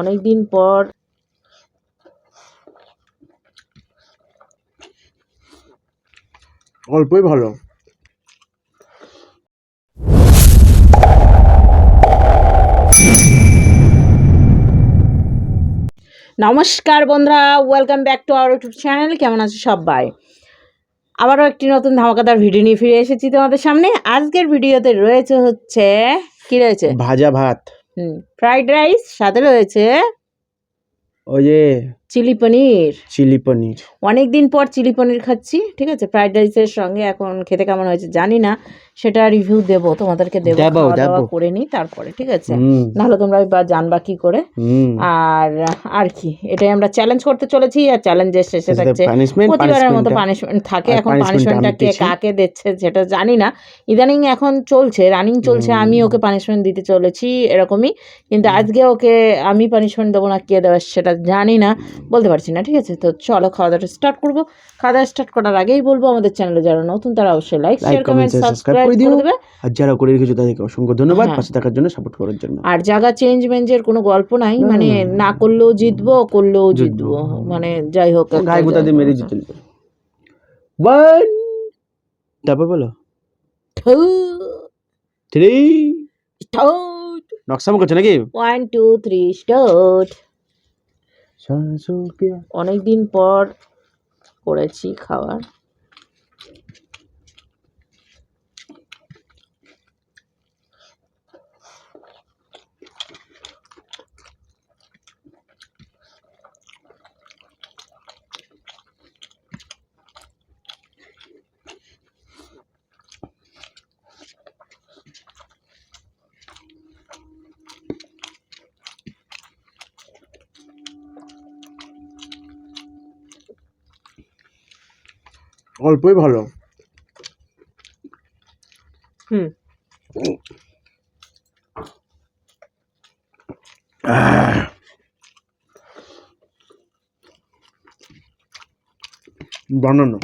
অনেকদিন পর অল্পই ভালো। নমস্কার বন্ধুরা, welcome back to our YouTube channel. কেমন আছে সবাই? আবারও একটি নতুন ধামাকাদার ভিডিও নিয়ে ফিরে এসেছি তোমাদের সামনে। আজকের ভিডিওতে রয়েছে হচ্ছে কি রয়েছে, ভাজা ভাত, ফ্রাইড রাইস, সাথে রয়েছে ওই যে চিলি পনির। চিলি পনির। অনেক দিন পর চিলি পনির খাচ্ছি, ঠিক আছে, ফ্রাইড রাইসের সঙ্গে। এখন খেতে কেমন হয়েছে জানি না, সেটা রিভিউ দেবো তোমাদেরকে, খাওয়া দাওয়া করে নিই তারপরে, ঠিক আছে? নাহলে তোমরা জানবা কি করে। আর আর কি, এটাই আমরা চ্যালেঞ্জ করতে চলেছি, আর চ্যালেঞ্জের শেষে থাকছে প্রতিবারের মতো পানিশমেন্ট থাকে। এখন পানিশমেন্টটা কে কাকে দিচ্ছে সেটা জানি না, ইদানিং এখন চলছে, রানিং চলছে, আমি ওকে পানিশমেন্ট দিতে চলেছি এরকমই। কিন্তু আজকে ওকে আমি পানিশমেন্ট দেবো না কে দেবে সেটা জানি না, বলতে পারছি না, ঠিক আছে? তো চলো খাওয়া দাওয়াটা স্টার্ট করবো। খাওয়া দাওয়া স্টার্ট করার আগেই বলবো, আমাদের চ্যানেলে যারা নতুন তারা অবশ্যই লাইক শেয়ার কমেন্ট সাবস্ক্রাইব করে দেবে। আর যারা করে রেখেছো তাদেরকে অসংখ্য ধন্যবাদ পাশে থাকার জন্য, সাপোর্ট করার জন্য। আর জায়গা চেঞ্জ মেঞ্জের কোনো গল্প নাই, মানে না করলেও জিতবো, করলেও জিতবো, মানে যাই হোক গায়ে গোতা দিয়ে মেরে জিতে নেবে। ওয়ান, তারপর বলো 3 স্টার্ট। নকশাম করছে নাকি? 1 2 3 স্টার্ট। অনেকদিন পর করেছি খাবার। অল্পই ভালো। বানানো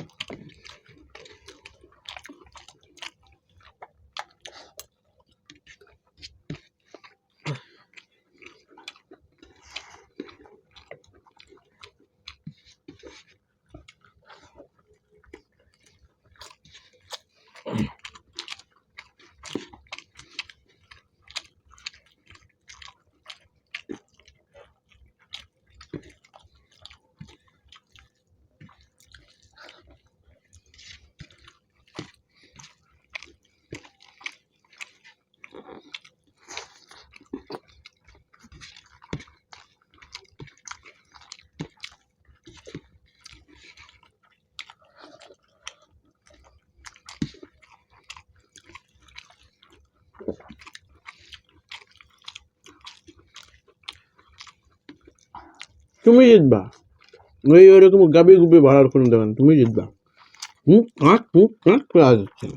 তুমি জিতবা। ওই ওরকম গাবি গুবি ভাড়ার কোনো দোকান, তুমি জিতবা। করে আসছে।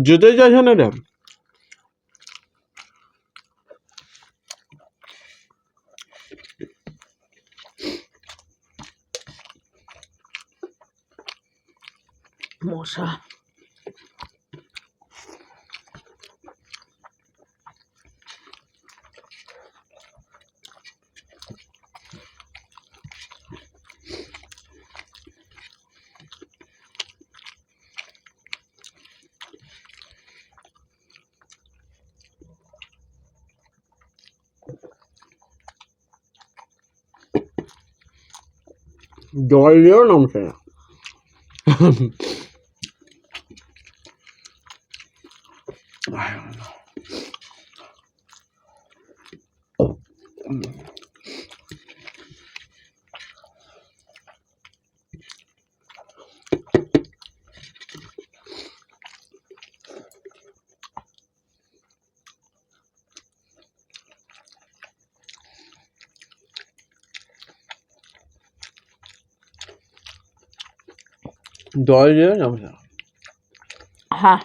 যেতে চাইছে না রে। মশা। জল দিয়েও নামছে না। জল দিয়েও নামছে না। হ্যাঁ,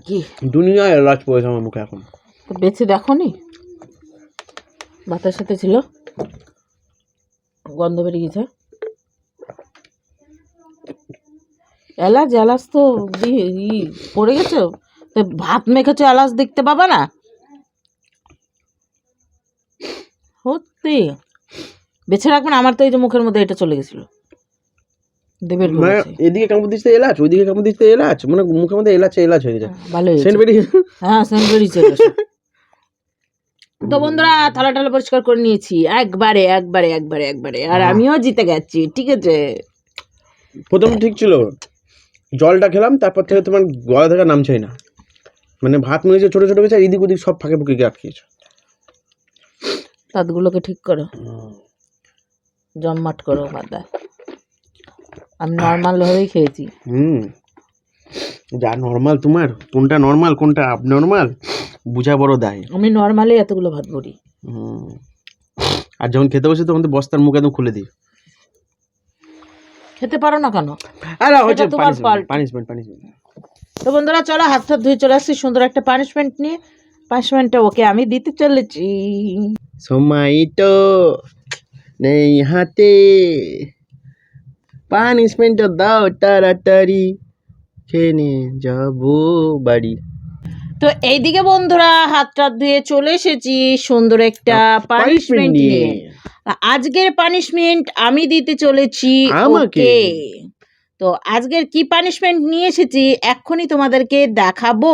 কি দুনিয়ায় এলাচ পড়েছে আমার মুখে এখন। তো বেছে দেখো নি, ভাতের সাথে ছিল, গন্ধ বেরিয়ে গেছে। এলাচ এলাচ তো পড়ে গেছে, তো ভাত মেখেছো এলাচ দেখতে পাবা না? সত্যি বেছে রাখবেন। আমার তো এই যে মুখের মধ্যে এটা চলে গেছিল, দেবের মানে এদিকে কামড় দিচ্ছে এলাচ, ওইদিকে কামড় দিচ্ছে এলাচ, মানে মুখের মধ্যে এলাচ এলাচ হয়ে গেছে। ভালো সেন্ট বেরিয়ে। হ্যাঁ, সেন্ট বেরিয়েছে। তো বন্ধুরা থালা টালা পরিষ্কার করে নিয়েছি একবারে একবারে একবারে একবারে, আর আমিও জিতে গেছি। ঠিক আছে, প্রথম ঠিক ছিল, জলটা খেলাম তারপর থেকে তোমার গলা থেকে নামছেই না, মানে ভাত মনে হচ্ছে ছোট ছোট হয়েছে, এদিক ওদিক সব ফাঁকে ফুঁকে আটকেছে। দাঁতগুলোকে ঠিক করো, জমমাট করো বাদা। আমি নর্মাল ভাবেই খেয়েছি। যা নর্মাল, তোমার কোনটা নর্মাল কোনটা আবনর্মাল বুঝা বড় দায়। আমি নর্মালি এতগুলো ভাত ভরি। আর যখন খেতে বসে তখন তো বস্তার মুখ একদম খুলে দিই। খেতে পারো না কেন? আরে হচ্ছে তোমার পানিশমেন্ট। তো বন্ধুরা চলো, হাত টাত ধুয়ে চলে আসছি সুন্দর একটা পানিশমেন্ট নিয়ে। পানিশমেন্টটা ওকে আমি দিতে চলেছি। সময় তো নেই হাতে, পানিশমেন্ট দাও তাড়াতাড়ি, খেয়ে নিয়ে যাবো বাড়ি। তো এইদিকে বন্ধুরা হাত টাত ধুয়ে চলে এসেছি সুন্দর একটা পানিশমেন্ট নিয়ে। আজকের পানিশমেন্ট আমি দিতে চলেছি আমাকে। তো আজকের কি পানিশমেন্ট নিয়ে এসেছি এক্ষুনি তোমাদেরকে দেখাবো,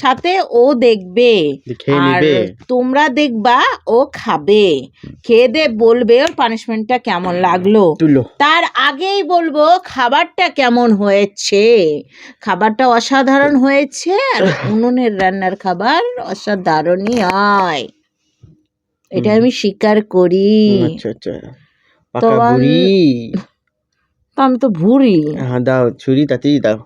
সাথে ও দেখবে আর তোমরা দেখবা, ও খাবে, খেয়ে দে বলবে ওর পানিশমেন্টটা কেমন লাগলো। তার আগেই বলবো খাবারটা কেমন হয়েছে। খাবারটা অসাধারণ হয়েছে, আর উনুনের রান্নার খাবার অসাধারণই হয়, এটা আমি স্বীকার করি। তো আমি তো ভুরি। হ্যাঁ দাও ছুরি, তাতেই দাও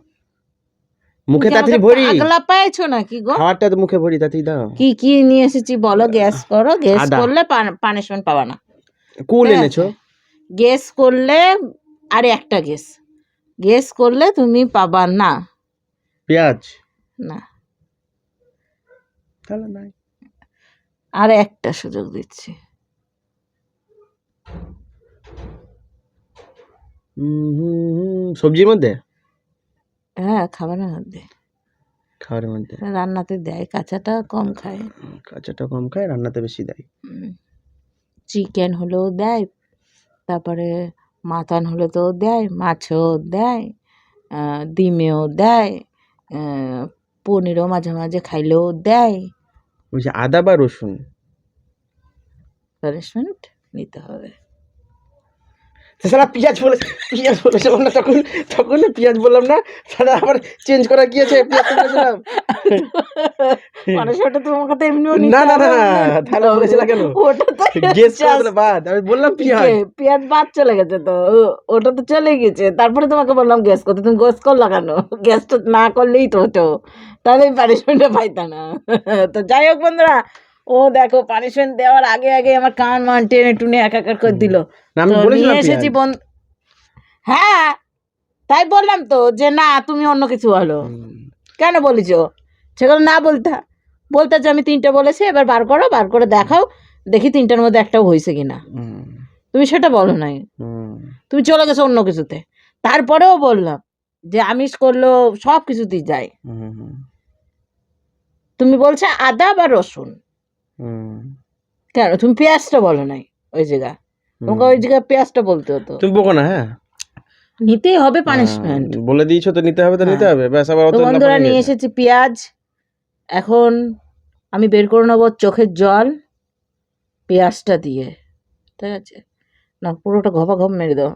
মুখে, তাড়াতাড়ি ভরি। আগলা পাইছো নাকি গো? খাবারটা তো মুখে ভরি, তাতেই দাও। কি কি নিয়ে এসেছি বলো? গ্যাস করো, গ্যাস করলে পানিশমেন্ট পাবা না। কুল এনেছো? গ্যাস করলে আরে একটা গ্যাস করলে তুমি পাবা না। পেঁয়াজ না, তাহলে নাই। আর একটা সুযোগ দিচ্ছি। সবজির মধ্যে? হ্যাঁ, খাবারের মধ্যে। খাবারের মধ্যে রান্নাতে দেয়, কাঁচাটা কম খায়। কাঁচাটা কম খায়, রান্নাতে বেশি দেয়। চিকেন হলেও দেয়, তারপরে মাটন হলে তো দেয়, মাছও দেয়, ডিমেও দেয়, পনিরও মাঝে মাঝে খাইলেও দেয়। বলছি আদা বা রসুন পানিশমেন্ট নিতে হবে। পেঁয়াজ বলেছে না তখন, পেঁয়াজ বললাম না, আবার চেঞ্জ করা কি আছে? পানিশমেন্ট তোমার কথা এমনিও না তাহলে বলেছিল কেন? ওটা তো গেস করে বাদ, আমি বললাম পেঁয়াজ বাদ চলে গেছে, তো ওটা তো চলে গেছে। তারপরে তোমাকে বললাম গ্যাস করতে, তুমি গ্যাস করলা কেন? গ্যাসটা না করলেই তো হতো, তাহলে পানিশমেন্টটা পাইতা না। তো যাই হোক বন্ধুরা, ও দেখো পানিশমেন্ট দেওয়ার আগে আগে আমার কান মান টেনে টুনে একাকার করে দিল। নিয়ে এসেছি হ্যাঁ, তাই বললাম তো যে না তুমি অন্য কিছু বলো। কেন বলিছ সেগুলো? না বলতে যে আমি 3টে বলেছি, এবার বার করে দেখাও দেখি 3টার মধ্যে একটাও হয়েছে কিনা। তুমি সেটা বলো নাই, তুমি চলে গেছো অন্য কিছুতে। তারপরেও বললাম যে আমিষ করলেও সব কিছুতেই যায়। তুমি বলছো আদা বা রসুন, কেন তুমি পেঁয়াজটা বলো নাই ওই জায়গা? তোমাকে ওই জায়গায় পেঁয়াজটা বলতে হতো। তুমি বকো না। হ্যাঁ, নিতেই হবে পানিশমেন্ট। বলে দিয়েছো তো নিতে হবে, তো নিতে হবে, ব্যাস। আবার তো বন্ধুরা নিয়ে এসেছি পেঁয়াজ, এখন আমি বের করে নেবো চোখের জল পেঁয়াজটা দিয়ে, ঠিক আছে? না পুরোটা ঘপা ঘপ মেরে দাও।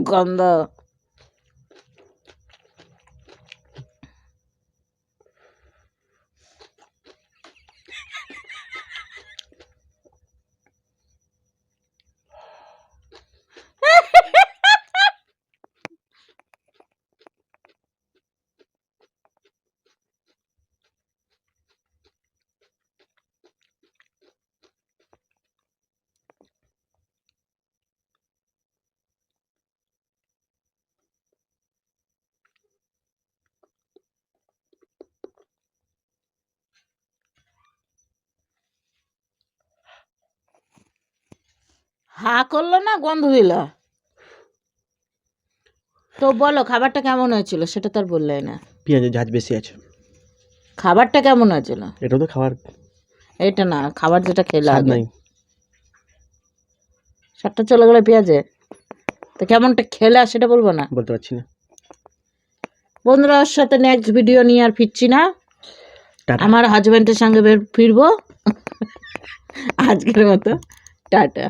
গন্ধ। হা করলো না, গন্ধ দিল। তো বলো খাবারটা কেমন হয়েছিল, সেটা তো আর বললে না। পেঁয়াজের ঝাঁজ বেশি আছে। খাবারটা কেমন হয়েছিল? এটা তো খাবার, এটা না খাবার যেটা খেলে স্বাদ আগে। নাই। স্বাদটা চলে গেলো পেঁয়াজে, তো কেমনটা খেলে সেটা বলবো না? বলতে পারছি না। বন্ধুরা ওর সাথে নেক্সট ভিডিও নিয়ে আর ফিরছি না, টাটা। আমার হাজব্যান্ডের সঙ্গে ফিরবো। আজকের মতো টাটা।